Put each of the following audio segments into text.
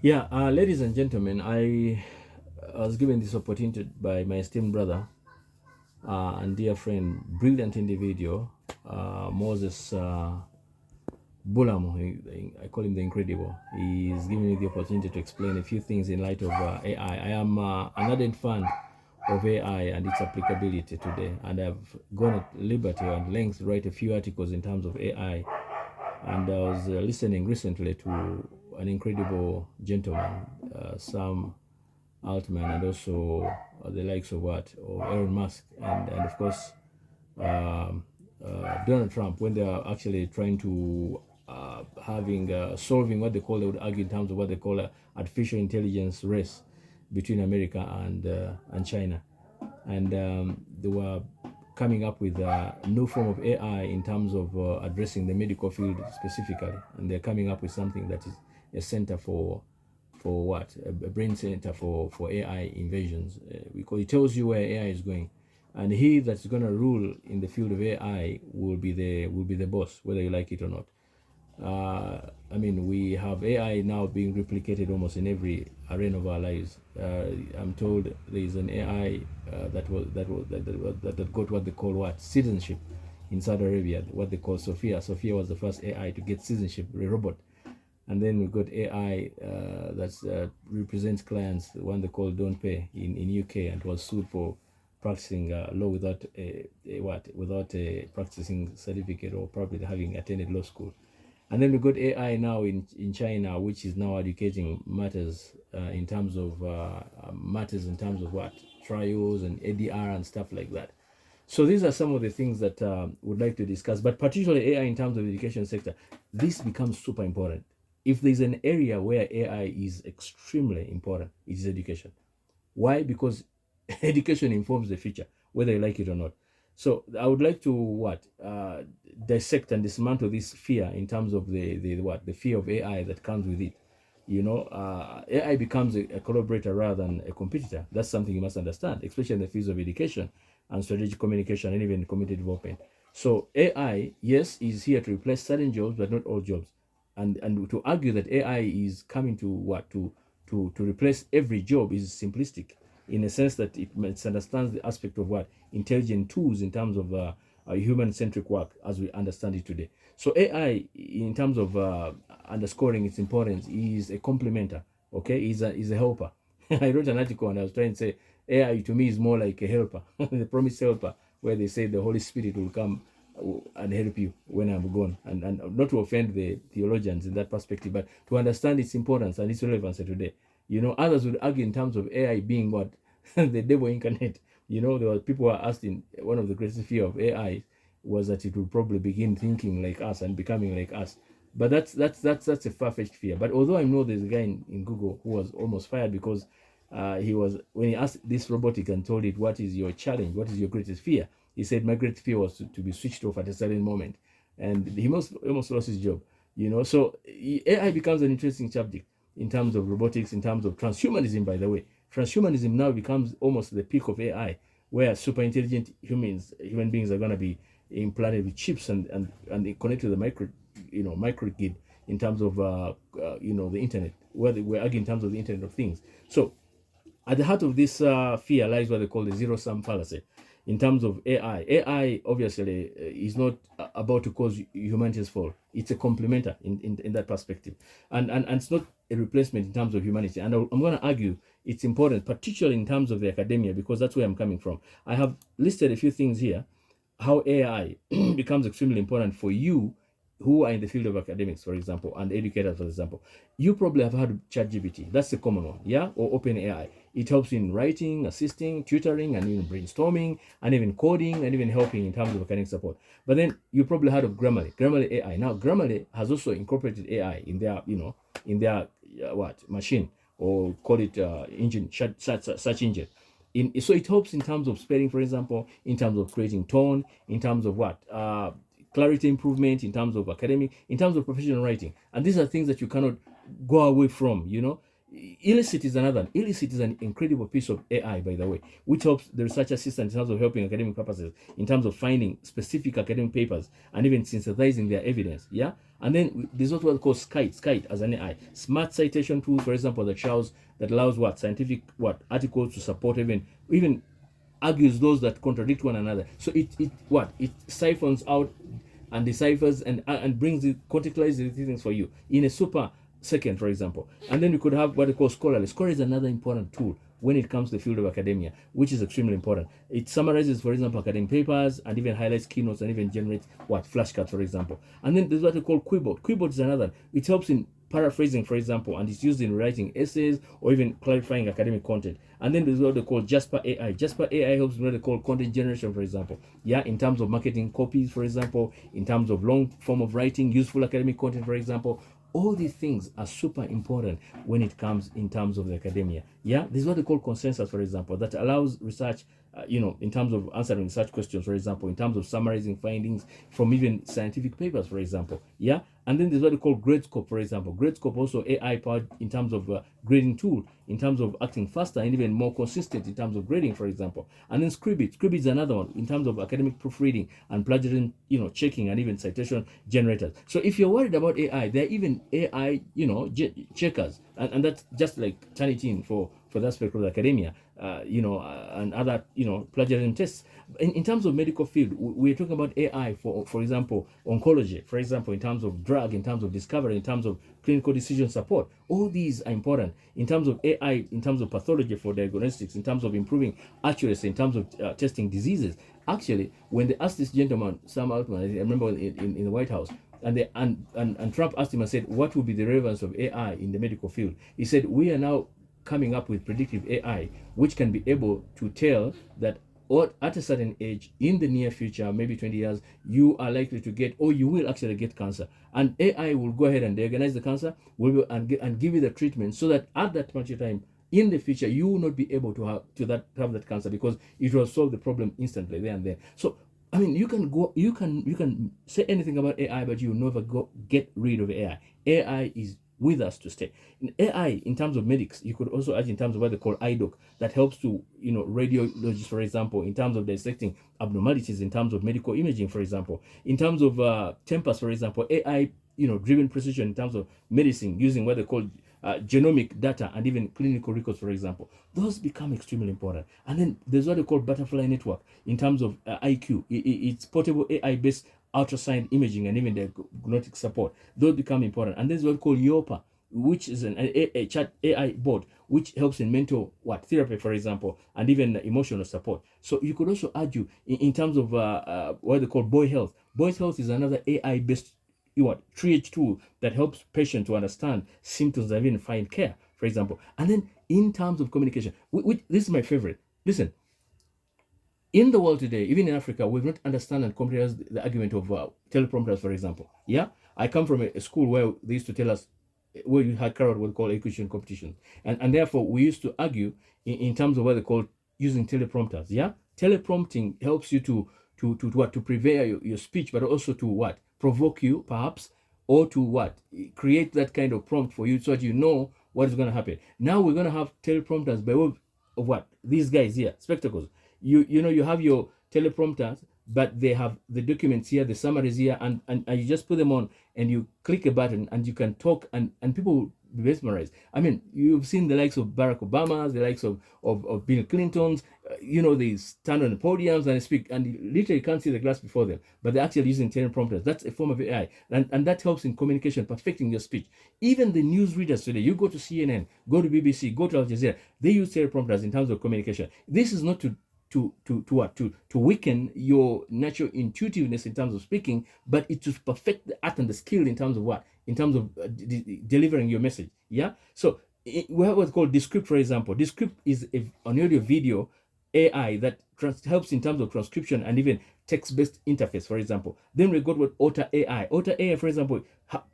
Yeah, ladies and gentlemen, I was given this opportunity by my esteemed brother and dear friend, brilliant individual, Moses Bulamo. I call him the Incredible. He's giving me the opportunity to explain a few things in light of AI. I am an ardent fan of AI and its applicability today, and I've gone at liberty and length to write a few articles in terms of AI. And I was listening recently to an incredible gentleman, Sam Altman, and also the likes of of Elon Musk, and of course um, Donald Trump, when they are actually trying to having solving what they would argue in terms of what they call a artificial intelligence race between America and China, and they were coming up with a new form of AI in terms of addressing the medical field specifically, and they're coming up with something that is a center for what a brain center for AI invasions, because it tells you where AI is going, and he that's going to rule in the field of AI will be the boss, whether you like it or not. I mean, we have AI now being replicated almost in every arena of our lives. I'm told there is an AI that got what they call what citizenship in Saudi Arabia, what they call Sophia. Sophia was the first AI to get citizenship, a robot. And then we got AI that represents clients, the one they call Don't Pay in UK, and was sued for practicing law without without a practicing certificate or probably having attended law school. And then we got AI now in China, which is now educating matters in terms of what trials and ADR and stuff like that. So these are some of the things that we'd like to discuss, but particularly AI in terms of the education sector. This becomes super important. If there's an area where AI is extremely important, it is education. Why? Because education informs the future, whether you like it or not. So I would like to dissect and dismantle this fear in terms of the fear of AI that comes with it. AI becomes a collaborator rather than a competitor. That's something you must understand, especially in the fields of education and strategic communication and even community development. So AI, yes, is here to replace certain jobs, but not all jobs. And to argue that AI is coming to to replace every job is simplistic, in a sense that it misunderstands the aspect of what intelligent tools in terms of human-centric work as we understand it today. So AI, in terms of underscoring its importance, is a complementer. Okay, is a helper. I wrote an article and I was trying to say AI to me is more like a helper, the promised helper, where they say the Holy Spirit will come and help you when I'm gone, and not to offend the theologians in that perspective, but to understand its importance and its relevance today. Others would argue in terms of AI being what the devil incarnate. There were people who were asked in one of the greatest fear of AI was that it would probably begin thinking like us and becoming like us. But that's a far-fetched fear. But although I know there's a guy in Google who was almost fired because he was, when he asked this robotic and told it, what is your challenge, what is your greatest fear, he said my greatest fear was to be switched off at a certain moment, and he almost lost his job. So AI becomes an interesting subject in terms of robotics, in terms of transhumanism. By the way, transhumanism now becomes almost the peak of AI, where super intelligent human beings are going to be implanted with chips and connected to the microgrid in terms of the internet, where we're arguing in terms of the Internet of Things. So at the heart of this fear lies what they call the zero sum fallacy in terms of AI. AI obviously is not about to cause humanity's fall. It's a complementer in that perspective. And it's not a replacement in terms of humanity. And I'm going to argue it's important, particularly in terms of the academia, because that's where I'm coming from. I have listed a few things here, how AI becomes extremely important for you who are in the field of academics, for example, and educators, for example. You probably have heard ChatGPT. That's the common one, yeah? Or OpenAI. It helps in writing, assisting, tutoring, and even brainstorming, and even coding, and even helping in terms of academic support. But then you probably heard of Grammarly AI. Now, Grammarly has also incorporated AI in their, machine, or call it engine, search engine. So it helps in terms of spelling, for example, in terms of creating tone, in terms of clarity improvement, in terms of academic, in terms of professional writing. And these are things that you cannot go away from. Illicit is another. Illicit is an incredible piece of AI, by the way, which helps the research assistant in terms of helping academic purposes, in terms of finding specific academic papers and even synthesizing their evidence. Yeah. And then there's what we call Skite as an AI, smart citation tool, for example, that allows what scientific articles to support even argues those that contradict one another. So it siphons out and deciphers and brings it, contextualizes the things for you in a super second, for example. And then you could have what they call Scholarly. Scholarly is another important tool when it comes to the field of academia, which is extremely important. It summarizes, for example, academic papers and even highlights keynotes and even generates flashcards, for example. And then there's what they call Quibot. Quibot is another. It helps in paraphrasing, for example, and it's used in writing essays or even clarifying academic content. And then there's what they call Jasper AI. Jasper AI helps in what they call content generation, for example. Yeah, in terms of marketing copies, for example, in terms of long form of writing, useful academic content, for example. All these things are super important when it comes in terms of the academia. Yeah, this is what they call consensus, for example, that allows research, in terms of answering research questions, for example, in terms of summarizing findings from even scientific papers, for example. Yeah, and then there's what they call GradeScope, for example. GradeScope also AI powered in terms of grading tool, in terms of acting faster and even more consistent in terms of grading, for example. And then Scribit. Scribit is another one in terms of academic proofreading and plagiarism, checking and even citation generators. So if you're worried about AI, there are even AI, checkers, and that's just like Turnitin for the aspect of the academia, and other, plagiarism tests. In terms of medical field, we're talking about AI for example, oncology, for example, in terms of drug, in terms of discovery, in terms of clinical decision support. All these are important. In terms of AI, in terms of pathology for diagnostics, in terms of improving accuracy, in terms of testing diseases. Actually, when they asked this gentleman, Sam Altman, I remember in the White House, and Trump asked him and said, what will be the relevance of AI in the medical field? He said, we are now coming up with predictive AI, which can be able to tell that at a certain age in the near future, maybe 20 years, you are likely to get, or you will actually get cancer. And AI will go ahead and diagnose the cancer and give you the treatment so that at that much time in the future, you will not be able to have that cancer because it will solve the problem instantly there and then. So I mean, you can say anything about AI, but you never get rid of AI. AI is with us to stay. In AI, in terms of medics, you could also add in terms of what they call IDOC, that helps to, radiologists, for example, in terms of dissecting abnormalities, in terms of medical imaging, for example, in terms of Tempest, for example, AI, driven precision in terms of medicine, using what they call genomic data and even clinical records, for example. Those become extremely important. And then there's what they call butterfly network in terms of IQ. It's portable AI-based ultrasound imaging and even diagnostic support. Those become important. And there's what we call YOPA, which is a chat AI bot, which helps in mental therapy, for example, and even emotional support. So you could also argue in terms of what they call Boy Health. Boy Health is another AI-based triage tool that helps patients to understand symptoms and even find care, for example. And then in terms of communication, this is my favorite. Listen, in the world today, even in Africa, we've not understand and comprehend the argument of teleprompters, for example. Yeah, I come from a school where they used to tell us, where you had carried what we call equation competition, and therefore we used to argue in terms of what they call using teleprompters. Yeah, teleprompting helps you to prepare your speech, but also to provoke you perhaps, or to create that kind of prompt for you so that you know what is going to happen. Now we're going to have teleprompters by way of these guys here, spectacles. You have your teleprompters, but they have the documents here, the summaries here, and you just put them on and you click a button and you can talk, and people will be mesmerized. I mean, you've seen the likes of Barack Obama, the likes of Bill Clinton's, they stand on the podiums and speak, and you literally can't see the glass before them, but they're actually using teleprompters. That's a form of AI, and that helps in communication, perfecting your speech. Even the news readers today, you go to CNN, go to BBC, go to Al Jazeera, they use teleprompters in terms of communication. This is not to weaken your natural intuitiveness in terms of speaking, but it's to perfect the art and the skill in terms of delivering your message. Yeah. So we have what's called Descript, for example. Descript is an audio video AI that helps in terms of transcription and even text-based interface, for example. Then we got what Otter AI. Otter AI, for example,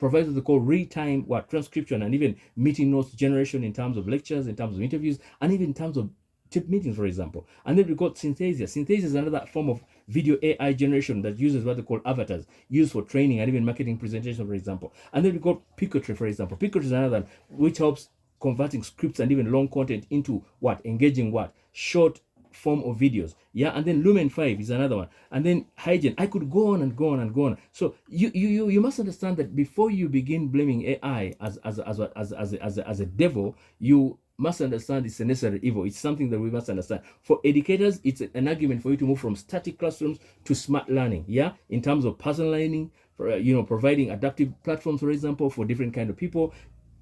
provides what they call real-time transcription and even meeting notes generation in terms of lectures, in terms of interviews, and even in terms of tip meetings, for example. And then we got Synthesia. Synthesia is another form of video AI generation that uses what they call avatars, used for training and even marketing presentation, for example. And then we got Picotry, for example. Picotry is another which helps converting scripts and even long content into what? Engaging what? Short form of videos. Yeah, and then Lumen 5 is another one. And then hygiene. I could go on and go on and go on. So you must understand that before you begin blaming AI as a devil, you must understand it's a necessary evil. It's something that we must understand. For educators, it's an argument for you to move from static classrooms to smart learning. Yeah, in terms of personal learning, providing adaptive platforms, for example, for different kind of people.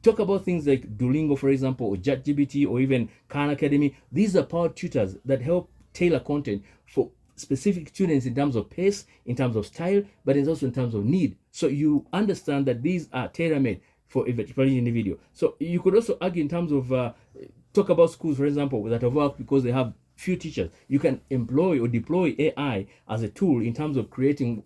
Talk about things like Duolingo, for example, or ChatGPT, or even Khan Academy. These are power tutors that help tailor content for specific students in terms of pace, in terms of style, but it's also in terms of need. So you understand that these are tailor-made for a particular individual. So you could also argue in terms of talk about schools, for example, that have worked because they have few teachers. You can employ or deploy AI as a tool in terms of creating,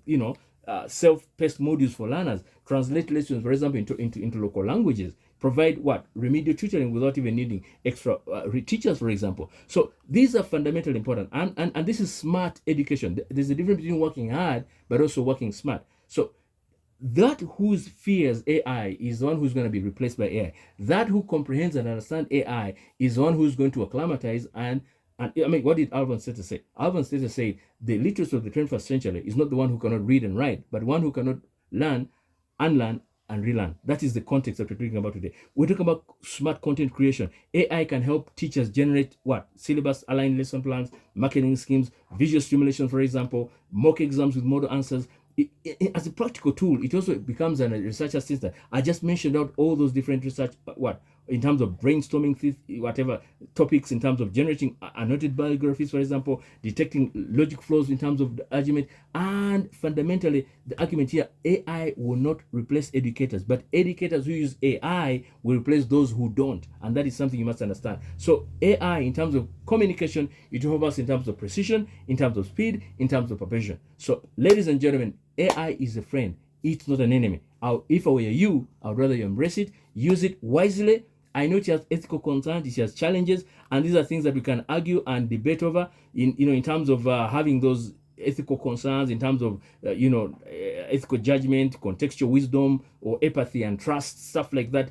self-paced modules for learners, translate lessons, for example, into local languages, provide what? Remedial tutoring without even needing extra teachers, for example. So these are fundamentally important. And this is smart education. There's a difference between working hard, but also working smart. So that who fears AI is the one who's going to be replaced by AI. That who comprehends and understands AI is the one who's going to acclimatize and I mean, what did Alvin Slater say? Alvin Slater said the literacy of the 21st century is not the one who cannot read and write, but one who cannot learn, unlearn, and relearn. That is the context that we're talking about today. We're talking about smart content creation. AI can help teachers generate what? Syllabus, aligned lesson plans, marketing schemes, visual stimulation, for example, mock exams with model answers. As a practical tool, it also becomes a research assistant. I just mentioned out all those different research, in terms of brainstorming, whatever topics, in terms of generating annotated biographies, for example, detecting logic flows in terms of the argument, and fundamentally, the argument here, AI will not replace educators, but educators who use AI will replace those who don't, and that is something you must understand. So AI, in terms of communication, it helps us in terms of precision, in terms of speed, in terms of preparation. So, ladies and gentlemen, AI is a friend. It's not an enemy. If I were you, I'd rather you embrace it, use it wisely. I know it has ethical concerns, it has challenges, and these are things that we can argue and debate over in terms of having those ethical concerns, in terms of ethical judgment, contextual wisdom, or empathy and trust, stuff like that.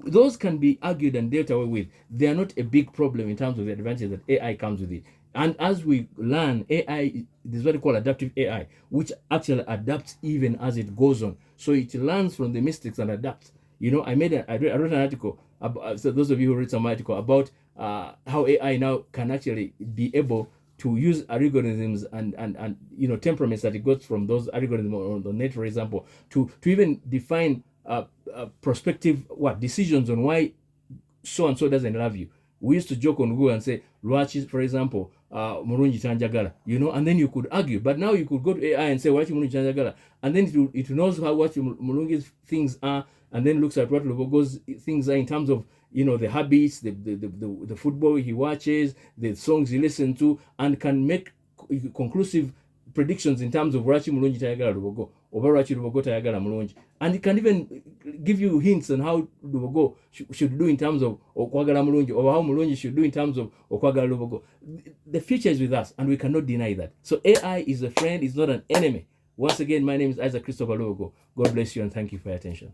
Those can be argued and dealt away with. They are not a big problem in terms of the advantage that AI comes with it. And as we learn, AI, there's what we call adaptive AI, which actually adapts even as it goes on. So it learns from the mistakes and adapts. I wrote an article about, so those of you who read some article about how AI now can actually be able to use algorithms and temperaments that it got from those algorithms on the net, for example, to even define prospective decisions on why so and so doesn't love you. We used to joke on Google and say, Lwachi, for example, Murungi Tanjagala, and then you could argue. But now you could go to AI and say, Lwachi Murungi Tanjagala, and then it knows what Murungi's things are, and then looks at what Lubogo's things are in terms of, the habits, the football he watches, the songs he listens to, and can make conclusive predictions in terms of Lwachi Murungi Tanjagala Lubogo, or Lwachi Lubogo Tanjagala Murungi. And it can even give you hints on how Lubogo should do in terms of Okwagala Mulungi, or how Mulungi should do in terms of Okwagala Lubogo. The future is with us, and we cannot deny that. So AI is a friend, it's not an enemy. Once again, my name is Isaac Christopher Lubogo. God bless you, and thank you for your attention.